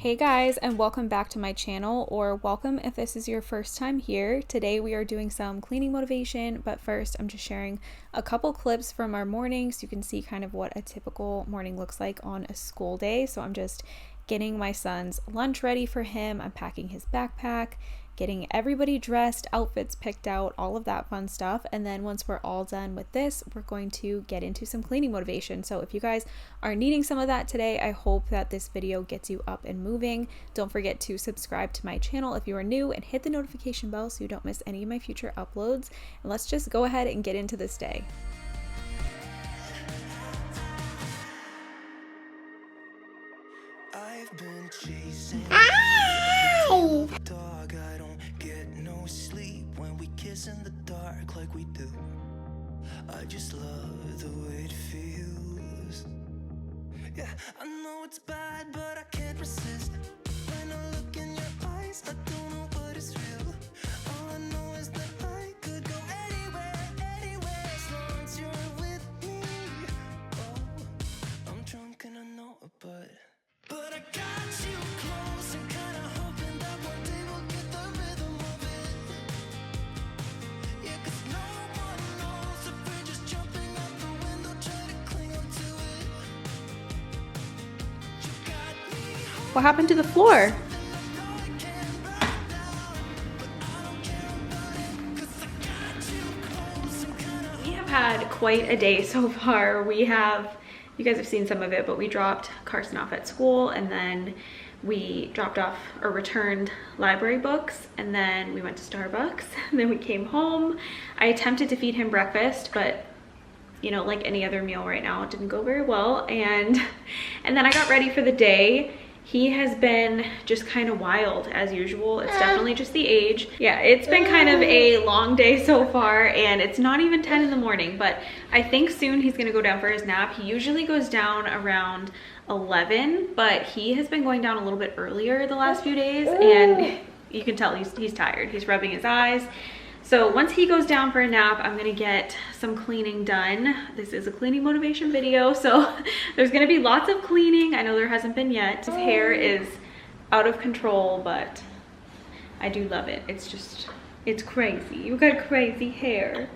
Hey guys, and welcome back to my channel, or welcome if this is your first time here. Today we are doing some cleaning motivation, but first I'm just sharing a couple clips from our morning so you can see kind of what a typical morning looks like on a school day. So I'm just getting my son's lunch ready for him, I'm packing his backpack, getting everybody dressed, outfits picked out, all of that fun stuff. And then once we're all done with this, we're going to get into some cleaning motivation. So if you guys are needing some of that today, I hope that this video gets you up and moving. Don't forget to subscribe to my channel if you are new and hit the notification bell so you don't miss any of my future uploads. And let's just go ahead and get into this day. I've been chasing dog. I don't get no sleep when we kiss in the dark like we do. I just love the way it feels. Yeah, I know it's bad, but I can't resist. When I look in your eyes, I don't know what is real. All I know is that I could go anywhere as long as you're with me. Oh, I'm drunk and I know it, but I got you close and kinda hoping that one day we'll get the rhythm of it. Yeah, 'cause no one knows if we're just jumping out the window, trying to cling on to it. You got me What happened to the floor? We have had quite a day so far. You guys have seen some of it, but we dropped Carson off at school, and then we dropped off or returned library books, and then we went to Starbucks, and then we came home. I attempted to feed him breakfast, but you know, like any other meal right now, it didn't go very well. And then I got ready for the day. He has been just kind of wild as usual. It's definitely just the age. Yeah, it's been kind of a long day so far, and it's not even 10 in the morning, but I think soon he's gonna go down for his nap. He usually goes down around 11, but he has been going down a little bit earlier the last few days, and you can tell he's tired. He's rubbing his eyes. So once he goes down for a nap, I'm gonna get some cleaning done. This is a cleaning motivation video, so there's gonna be lots of cleaning. I know there hasn't been yet. His hair is out of control, but I do love it. It's crazy. You got crazy hair.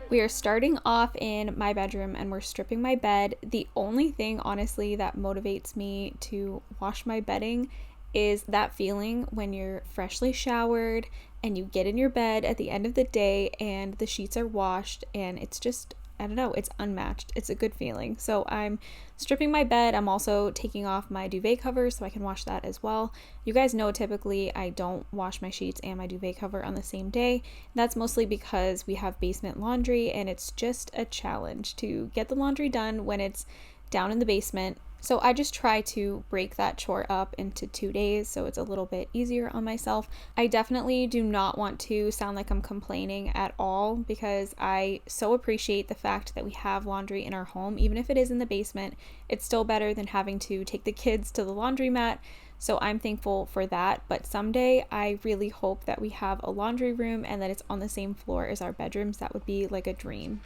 We are starting off in my bedroom and we're stripping my bed. The only thing, honestly, that motivates me to wash my bedding is that feeling when you're freshly showered and you get in your bed at the end of the day and the sheets are washed, and it's just, I don't know, it's unmatched. It's a good feeling. So I'm stripping my bed. I'm also taking off my duvet cover so I can wash that as well. You guys know typically I don't wash my sheets and my duvet cover on the same day. That's mostly because we have basement laundry, and it's just a challenge to get the laundry done when it's down in the basement. So I just try to break that chore up into 2 days so it's a little bit easier on myself. I definitely do not want to sound like I'm complaining at all, because I so appreciate the fact that we have laundry in our home. Even if it is in the basement, it's still better than having to take the kids to the laundromat. So I'm thankful for that. But someday I really hope that we have a laundry room and that it's on the same floor as our bedrooms. That would be like a dream.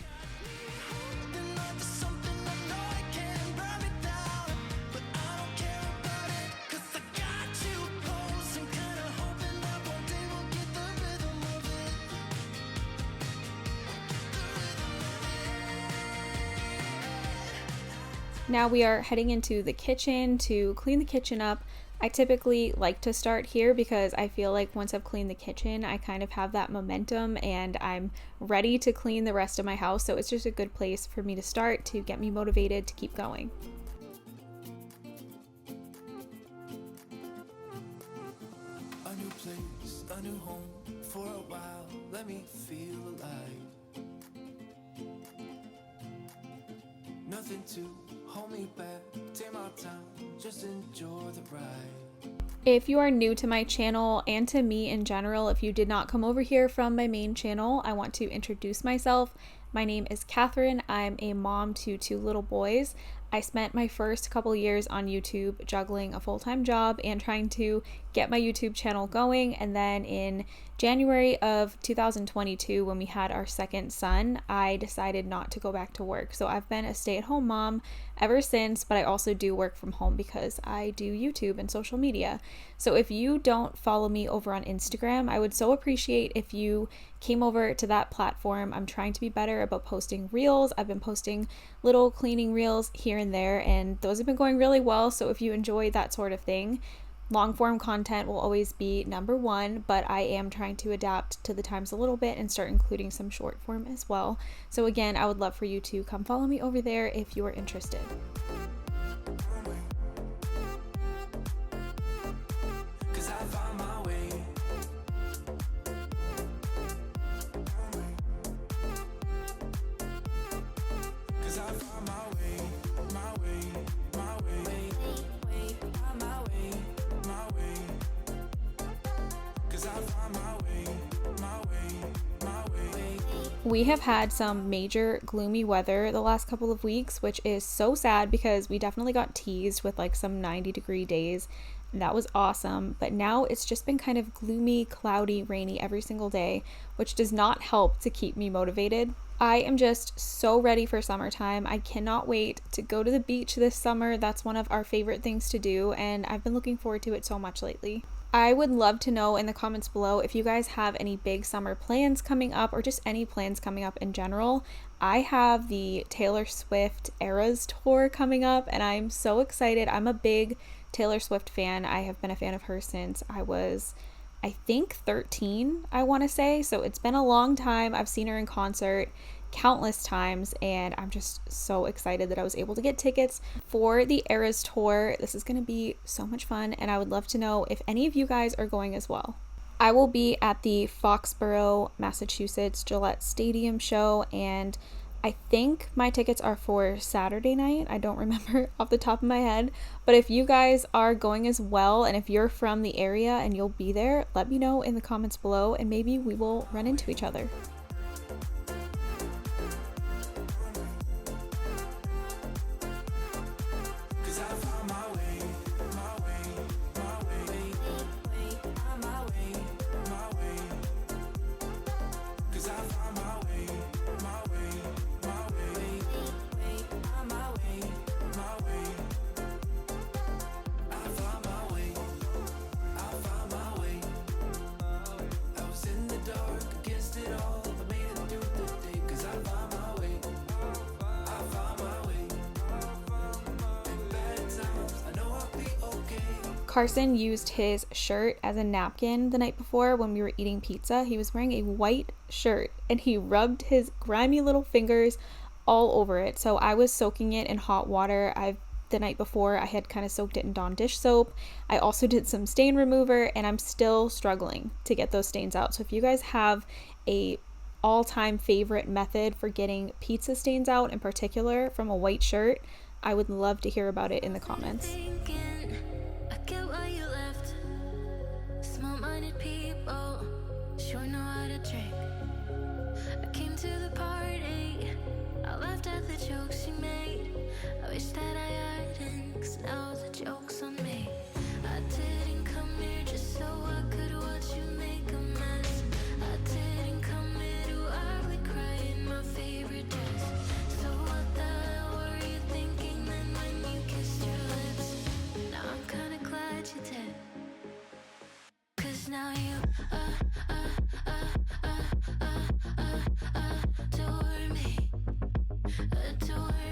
Now we are heading into the kitchen to clean the kitchen up. I typically like to start here because I feel like once I've cleaned the kitchen, I kind of have that momentum and I'm ready to clean the rest of my house. So it's just a good place for me to start to get me motivated to keep going. a new place, a new home for a while. Let me feel alive. Nothing to hold me back. Take my time, just enjoy the ride. If you are new to my channel and to me in general, if you did not come over here from my main channel, I want to introduce myself. My name is Catherine. I'm a mom to 2 little boys. I spent my first couple years on YouTube juggling a full-time job and trying to get my YouTube channel going. And then in January of 2022, when we had our second son, I decided not to go back to work. So I've been a stay-at-home mom ever since, but I also do work from home because I do YouTube and social media. So if you don't follow me over on Instagram, I would so appreciate if you came over to that platform. I'm trying to be better about posting reels. I've been posting little cleaning reels here and there, and those have been going really well. So if you enjoy that sort of thing, long form content will always be number one, but I am trying to adapt to the times a little bit and start including some short form as well. So again, I would love for you to come follow me over there if you are interested. We have had some major gloomy weather the last couple of weeks, which is so sad because we definitely got teased with like some 90-degree days. And that was awesome. But now it's just been kind of gloomy, cloudy, rainy every single day, which does not help to keep me motivated. I am just so ready for summertime. I cannot wait to go to the beach this summer. That's one of our favorite things to do, and I've been looking forward to it so much lately. I would love to know in the comments below if you guys have any big summer plans coming up or just any plans coming up in general. I have the Taylor Swift Eras Tour coming up and I'm so excited. I'm a big Taylor Swift fan. I have been a fan of her since I was, I think, 13, I want to say. So it's been a long time. I've seen her in concert countless times, and I'm just so excited that I was able to get tickets for the Eras Tour. This is going to be so much fun, and I would love to know if any of you guys are going as well. I will be at the Foxborough, Massachusetts Gillette Stadium show, and I think my tickets are for Saturday night. I don't remember off the top of my head, but if you guys are going as well, and if you're from the area and you'll be there, let me know in the comments below, and maybe we will run into each other. Carson used his shirt as a napkin the night before when we were eating pizza. He was wearing a white shirt and he rubbed his grimy little fingers all over it. So I was soaking it in hot water. The night before I had kind of soaked it in Dawn dish soap. I also did some stain remover and I'm still struggling to get those stains out. So if you guys have a all-time favorite method for getting pizza stains out, in particular from a white shirt, I would love to hear about it in the comments. Get why you left. Small-minded people sure know how to drink. I came to the party, I laughed at the jokes you made. I wish that I hadn't, 'cause now the joke's on me. I didn't come here just so I could watch you make a mess. I didn't come here to ugly cry in my favorite dress. So what the hell were you thinking then when you kissed your lips? Now I'm kinda glad you did, 'cause now you adore me.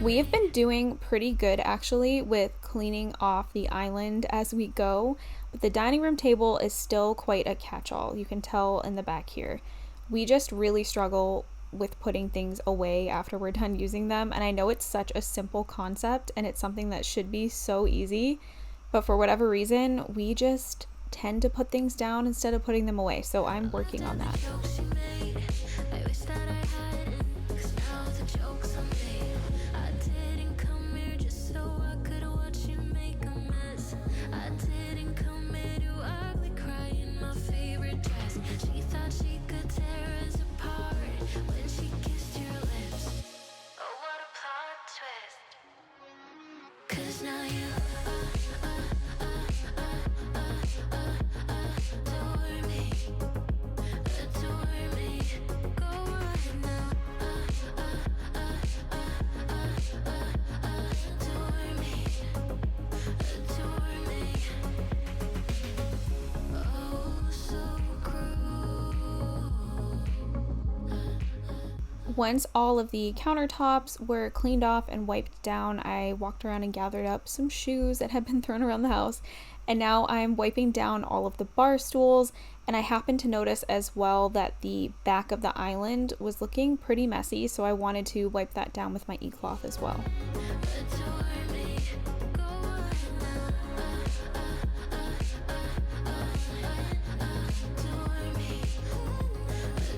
We have been doing pretty good actually with cleaning off the island as we go, but the dining room table is still quite a catch-all. You can tell in the back here. We just really struggle with putting things away after we're done using them, and I know it's such a simple concept and it's something that should be so easy, but for whatever reason we just tend to put things down instead of putting them away, so I'm working on that. 'Cause now you adore me. Go right now. Adore me. Adore me. Oh, so cruel. Once all of the countertops were cleaned off and wiped down, I walked around and gathered up some shoes that had been thrown around the house. And now I'm wiping down all of the bar stools. And I happened to notice as well that the back of the island was looking pretty messy, so I wanted to wipe that down with my e-cloth as well. Adore me. Go right now. Adore me.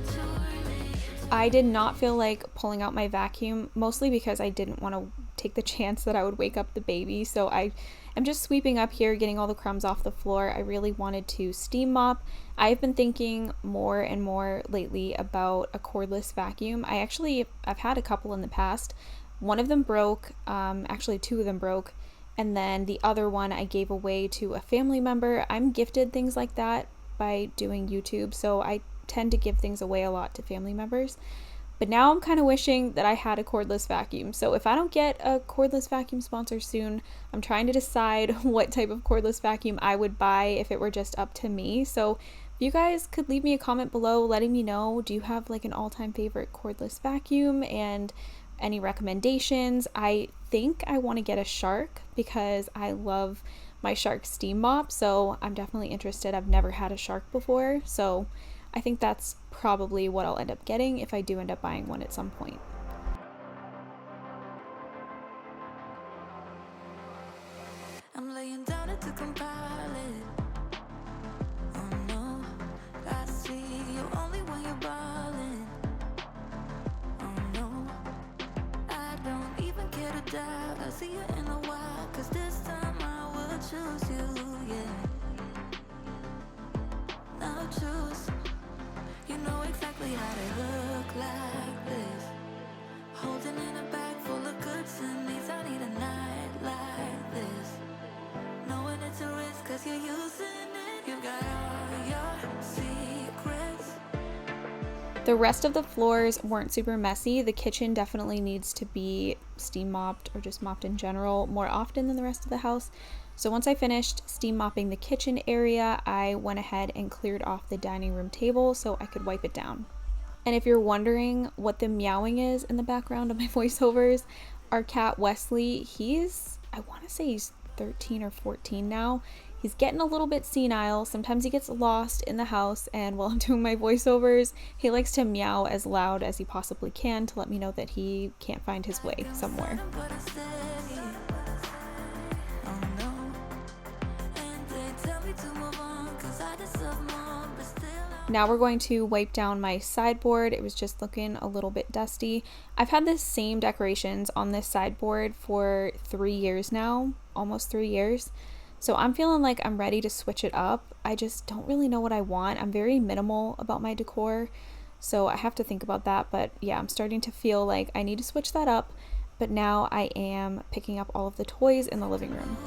Adore me. I did not feel like pulling out my vacuum, mostly because I didn't want to take the chance that I would wake up the baby. So I am just sweeping up here, getting all the crumbs off the floor. I really wanted to steam mop. I've been thinking more and more lately about a cordless vacuum. I've had a couple in the past. One of them broke, actually two of them broke. And then the other one I gave away to a family member. I'm gifted things like that by doing YouTube, so I tend to give things away a lot to family members. But now I'm kind of wishing that I had a cordless vacuum. So if I don't get a cordless vacuum sponsor soon, I'm trying to decide what type of cordless vacuum I would buy if it were just up to me. So if you guys could leave me a comment below letting me know, do you have like an all-time favorite cordless vacuum and any recommendations? I think I want to get a Shark because I love my Shark steam mop, so I'm definitely interested. I've never had a Shark before, so I think that's probably what I'll end up getting if I do end up buying one at some point. I'm laying down it to compile it. Oh no, I see you only when you're ballin'. Oh no, I don't even care to doubt. I'll see you in a while, 'cause this time I will choose you, yeah. Now choose. You know exactly how to look like this. Holding in a bag full of goods and needs. I need a night like this. Knowing it's a risk 'cause you're using it. You've got all your secrets. The rest of the floors weren't super messy. The kitchen definitely needs to be steam mopped or just mopped in general more often than the rest of the house. So once I finished steam mopping the kitchen area, I went ahead and cleared off the dining room table so I could wipe it down. And if you're wondering what the meowing is in the background of my voiceovers, our cat Wesley, I want to say he's 13 or 14 now. He's getting a little bit senile. Sometimes he gets lost in the house, and while I'm doing my voiceovers, he likes to meow as loud as he possibly can to let me know that he can't find his way somewhere. Now we're going to wipe down my sideboard. It was just looking a little bit dusty. I've had the same decorations on this sideboard for 3 years now, almost 3 years. So I'm feeling like I'm ready to switch it up. I just don't really know what I want. I'm very minimal about my decor, so I have to think about that. But yeah, I'm starting to feel like I need to switch that up. But now I am picking up all of the toys in the living room.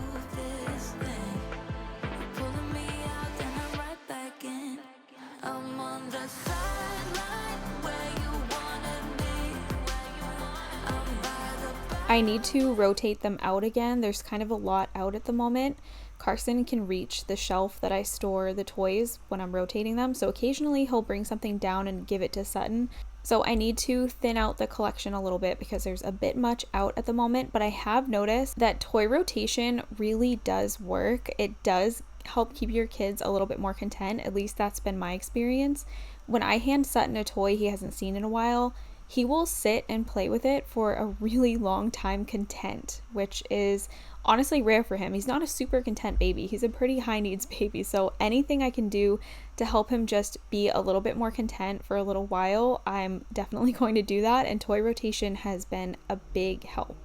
I need to rotate them out again. There's kind of a lot out at the moment. Carson can reach the shelf that I store the toys when I'm rotating them, so occasionally he'll bring something down and give it to Sutton. So I need to thin out the collection a little bit because there's a bit much out at the moment, but I have noticed that toy rotation really does work. It does help keep your kids a little bit more content. At least that's been my experience. When I hand Sutton a toy he hasn't seen in a while, he will sit and play with it for a really long time content, which is honestly rare for him. He's not a super content baby. He's a pretty high needs baby. So anything I can do to help him just be a little bit more content for a little while, I'm definitely going to do that. And toy rotation has been a big help.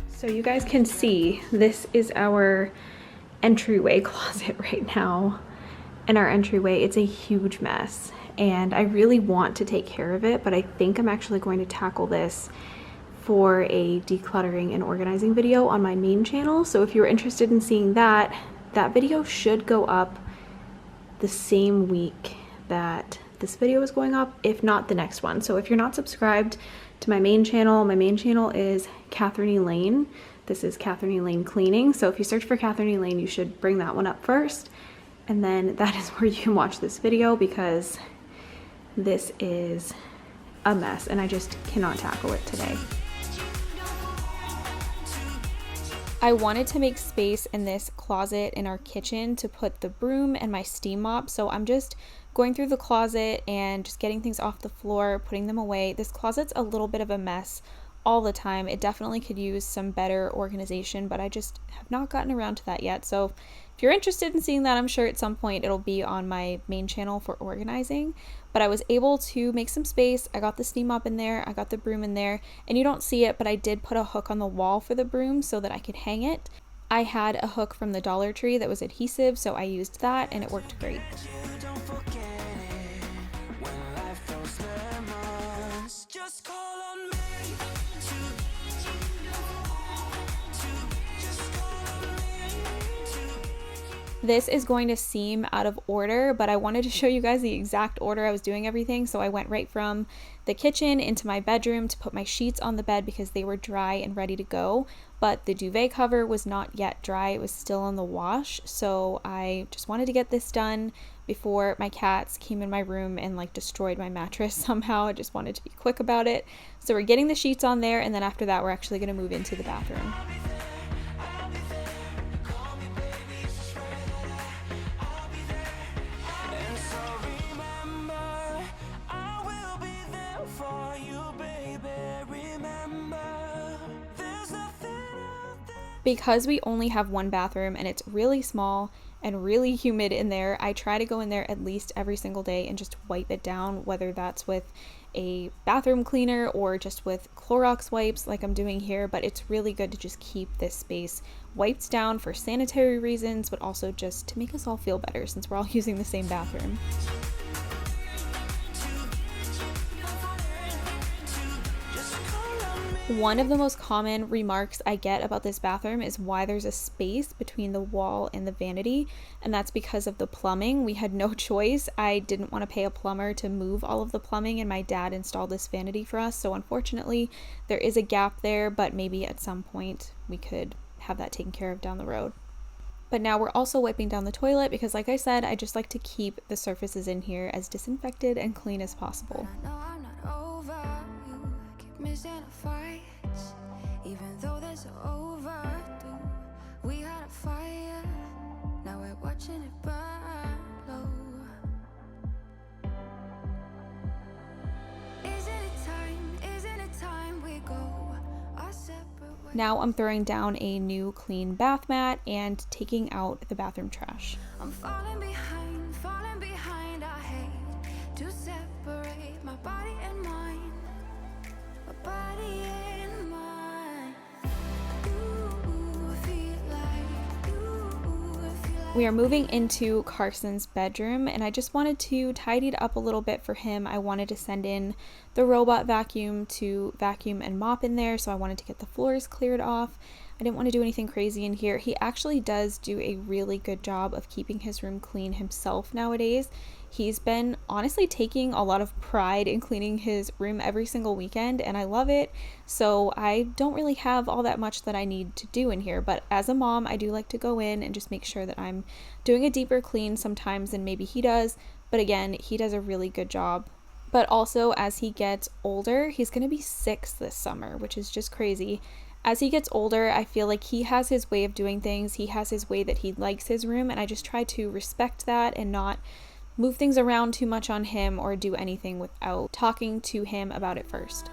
So you guys can see this is our entryway closet right now. in our entryway. It's a huge mess and I really want to take care of it, but I think I'm actually going to tackle this for a decluttering and organizing video on my main channel. So if you're interested in seeing that, that video should go up the same week that this video is going up, if not the next one. So if you're not subscribed to my main channel is Catherine Elaine. This is Catherine Elaine Cleaning. So if you search for Catherine Elaine, you should bring that one up first. And then that is where you can watch this video, because this is a mess and I just cannot tackle it today. I wanted to make space in this closet in our kitchen to put the broom and my steam mop. So I'm just going through the closet and just getting things off the floor, putting them away. This closet's a little bit of a mess all the time. It definitely could use some better organization, but I just have not gotten around to that yet. So if you're interested in seeing that, I'm sure at some point it'll be on my main channel for organizing. But I was able to make some space. I got the steam mop in there, I got the broom in there, and you don't see it, but I did put a hook on the wall for the broom so that I could hang it. I had a hook from the Dollar Tree that was adhesive, so I used that and it worked great. This is going to seem out of order, but I wanted to show you guys the exact order I was doing everything. So I went right from the kitchen into my bedroom to put my sheets on the bed because they were dry and ready to go. But the duvet cover was not yet dry. It was still on the wash. So I just wanted to get this done before my cats came in my room and like destroyed my mattress somehow. I just wanted to be quick about it. So we're getting the sheets on there, and then after that, we're actually going to move into the bathroom. Because we only have one bathroom and it's really small and really humid in there, I try to go in there at least every single day and just wipe it down, whether that's with a bathroom cleaner or just with Clorox wipes like I'm doing here. But it's really good to just keep this space wiped down for sanitary reasons, but also just to make us all feel better since we're all using the same bathroom. One of the most common remarks I get about this bathroom is why there's a space between the wall and the vanity, and that's because of the plumbing. We had no choice. I didn't want to pay a plumber to move all of the plumbing, and my dad installed this vanity for us, so unfortunately there is a gap there, but maybe at some point we could have that taken care of down the road. But now we're also wiping down the toilet because, like I said, I just like to keep the surfaces in here as disinfected and clean as possible. Missing fights, even though there's overdue. We had a fire, now we're watching it burn low. Isn't it time we go our separate ways? Now I'm throwing down a new clean bath mat and taking out the bathroom trash. I'm falling behind, I hate to separate my body and mind. We are moving into Carson's bedroom, and I just wanted to tidy it up a little bit for him. I wanted to send in the robot vacuum to vacuum and mop in there, so I wanted to get the floors cleared off. I didn't want to do anything crazy in here. He actually does do a really good job of keeping his room clean himself nowadays. He's been honestly taking a lot of pride in cleaning his room every single weekend, and I love it. So I don't really have all that much that I need to do in here, but as a mom, I do like to go in and just make sure that I'm doing a deeper clean sometimes than maybe he does. But again, he does a really good job. But also, as he gets older, he's going to be 6 this summer, which is just crazy. As he gets older, I feel like he has his way of doing things. He has his way that he likes his room, and I just try to respect that and not move things around too much on him or do anything without talking to him about it first.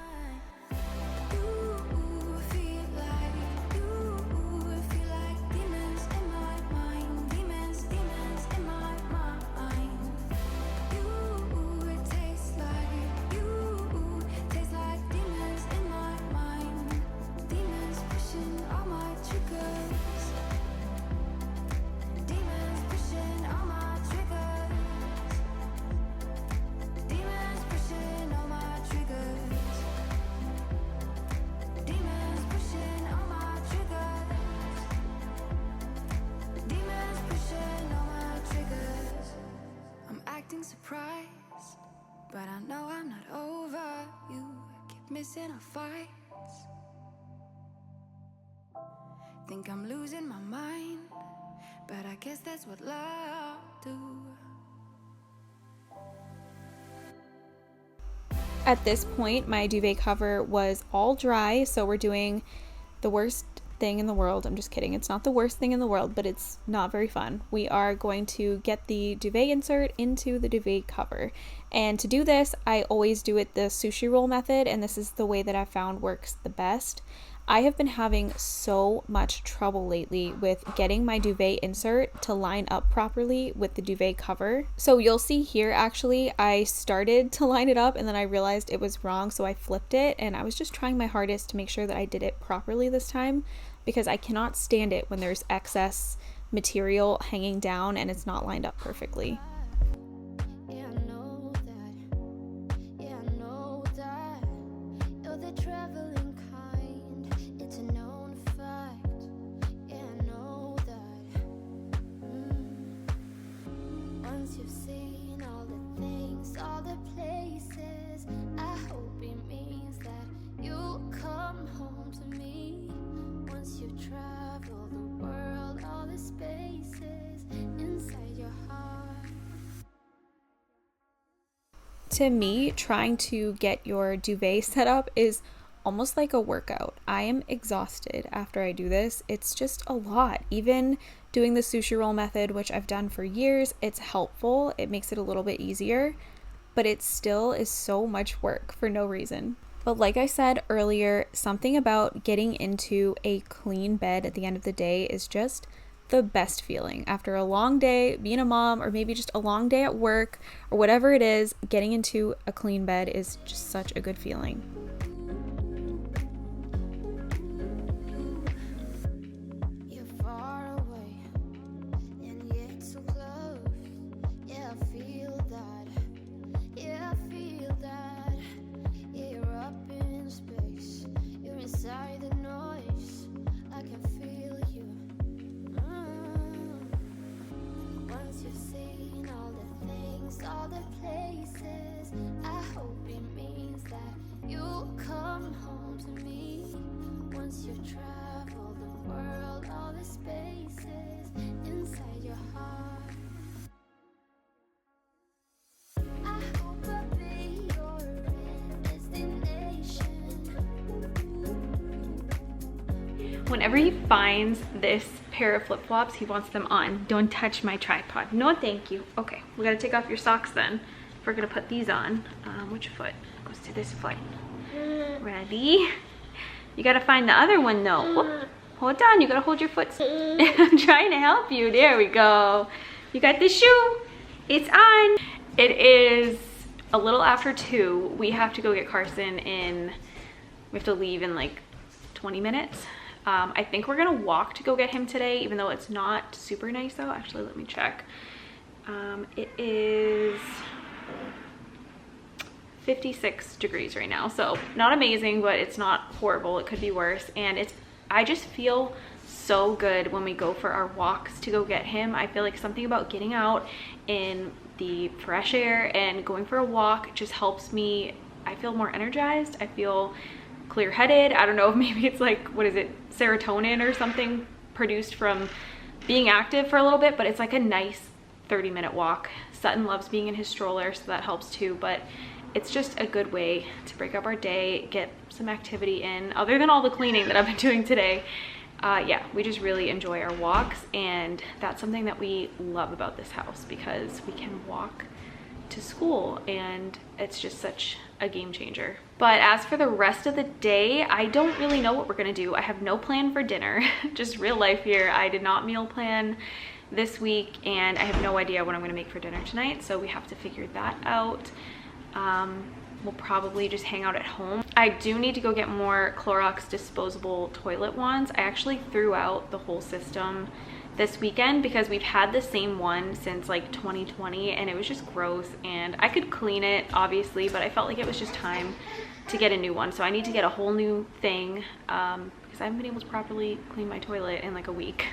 acting surprised, but I know I'm not over you. Keep missing our fights. Think I'm losing my mind, but I guess that's what love do. At this point, my duvet cover was all dry, so we're doing the worst thing in the world. I'm just kidding. It's not the worst thing in the world, but it's not very fun. We are going to get the duvet insert into the duvet cover. And to do this, I always do it the sushi roll method, and this is the way that I've found works the best. I have been having so much trouble lately with getting my duvet insert to line up properly with the duvet cover. So you'll see here, actually, I started to line it up and then I realized it was wrong, so I flipped it, and I was just trying my hardest to make sure that I did it properly this time, because I cannot stand it when there's excess material hanging down and it's not lined up perfectly. To me, trying to get your duvet set up is almost like a workout. I am exhausted after I do this. It's just a lot. Even doing the sushi roll method, which I've done for years, it's helpful. It makes it a little bit easier, but it still is so much work for no reason. But like I said earlier, something about getting into a clean bed at the end of the day is just the best feeling. After a long day being a mom, or maybe just a long day at work, or whatever it is, getting into a clean bed is just such a good feeling. Whenever he finds this pair of flip-flops, he wants them on. Don't touch my tripod. No, thank you. Okay, we gotta take off your socks then. If we're gonna put these on, which foot goes to this foot? Ready? You gotta find the other one though. Whoop. Hold on, you gotta hold your foot. I'm trying to help you. There we go. You got the shoe. It's on. It is a little after 2. We have to go get Carson we have to leave in like 20 minutes. I think we're gonna walk to go get him today, even though it's not super nice though. Actually, let me check. It is 56 degrees right now, so not amazing, but it's not horrible. It could be worse. And I just feel so good when we go for our walks to go get him. I feel like something about getting out in the fresh air and going for a walk just helps me. I feel more energized. I feel clear-headed. I don't know if maybe it's like, what is it, serotonin or something produced from being active for a little bit, but it's like a nice 30-minute walk. Sutton loves being in his stroller, so that helps too, but it's just a good way to break up our day, get some activity in, other than all the cleaning that I've been doing today. Yeah, we just really enjoy our walks, and that's something that we love about this house, because we can walk to school, and it's just such a game changer. But as for the rest of the day, I don't really know what we're gonna do. I have no plan for dinner. Just real life here. I did not meal plan this week, and I have no idea what I'm gonna make for dinner tonight, so we have to figure that out. We'll probably just hang out at home. I do need to go get more Clorox disposable toilet wands. I actually threw out the whole system this weekend because we've had the same one since like 2020, and it was just gross, and I could clean it obviously, but I felt like it was just time to get a new one. So I need to get a whole new thing because I haven't been able to properly clean my toilet in like a week.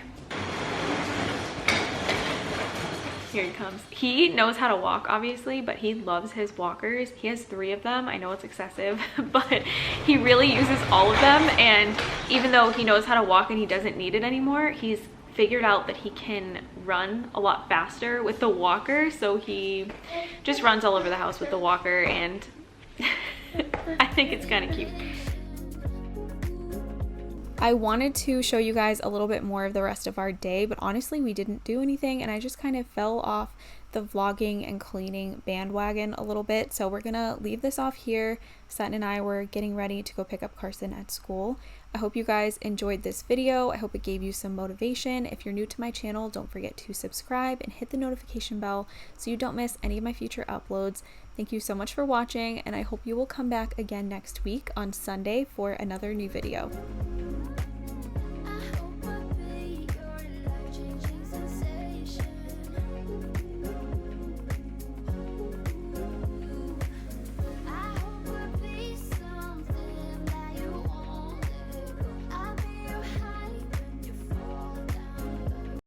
Here he comes. He knows how to walk, obviously, but he loves his walkers. He has 3 of them. I know it's excessive, but he really uses all of them. And even though he knows how to walk and he doesn't need it anymore, he's figured out that he can run a lot faster with the walker. So he just runs all over the house with the walker, and I think it's kind of cute. I wanted to show you guys a little bit more of the rest of our day, but honestly we didn't do anything, and I just kind of fell off the vlogging and cleaning bandwagon a little bit. So we're gonna leave this off here. Sutton and I were getting ready to go pick up Carson at school. I hope you guys enjoyed this video. I hope it gave you some motivation. If you're new to my channel, don't forget to subscribe and hit the notification bell so you don't miss any of my future uploads. Thank you so much for watching, and I hope you will come back again next week on Sunday for another new video.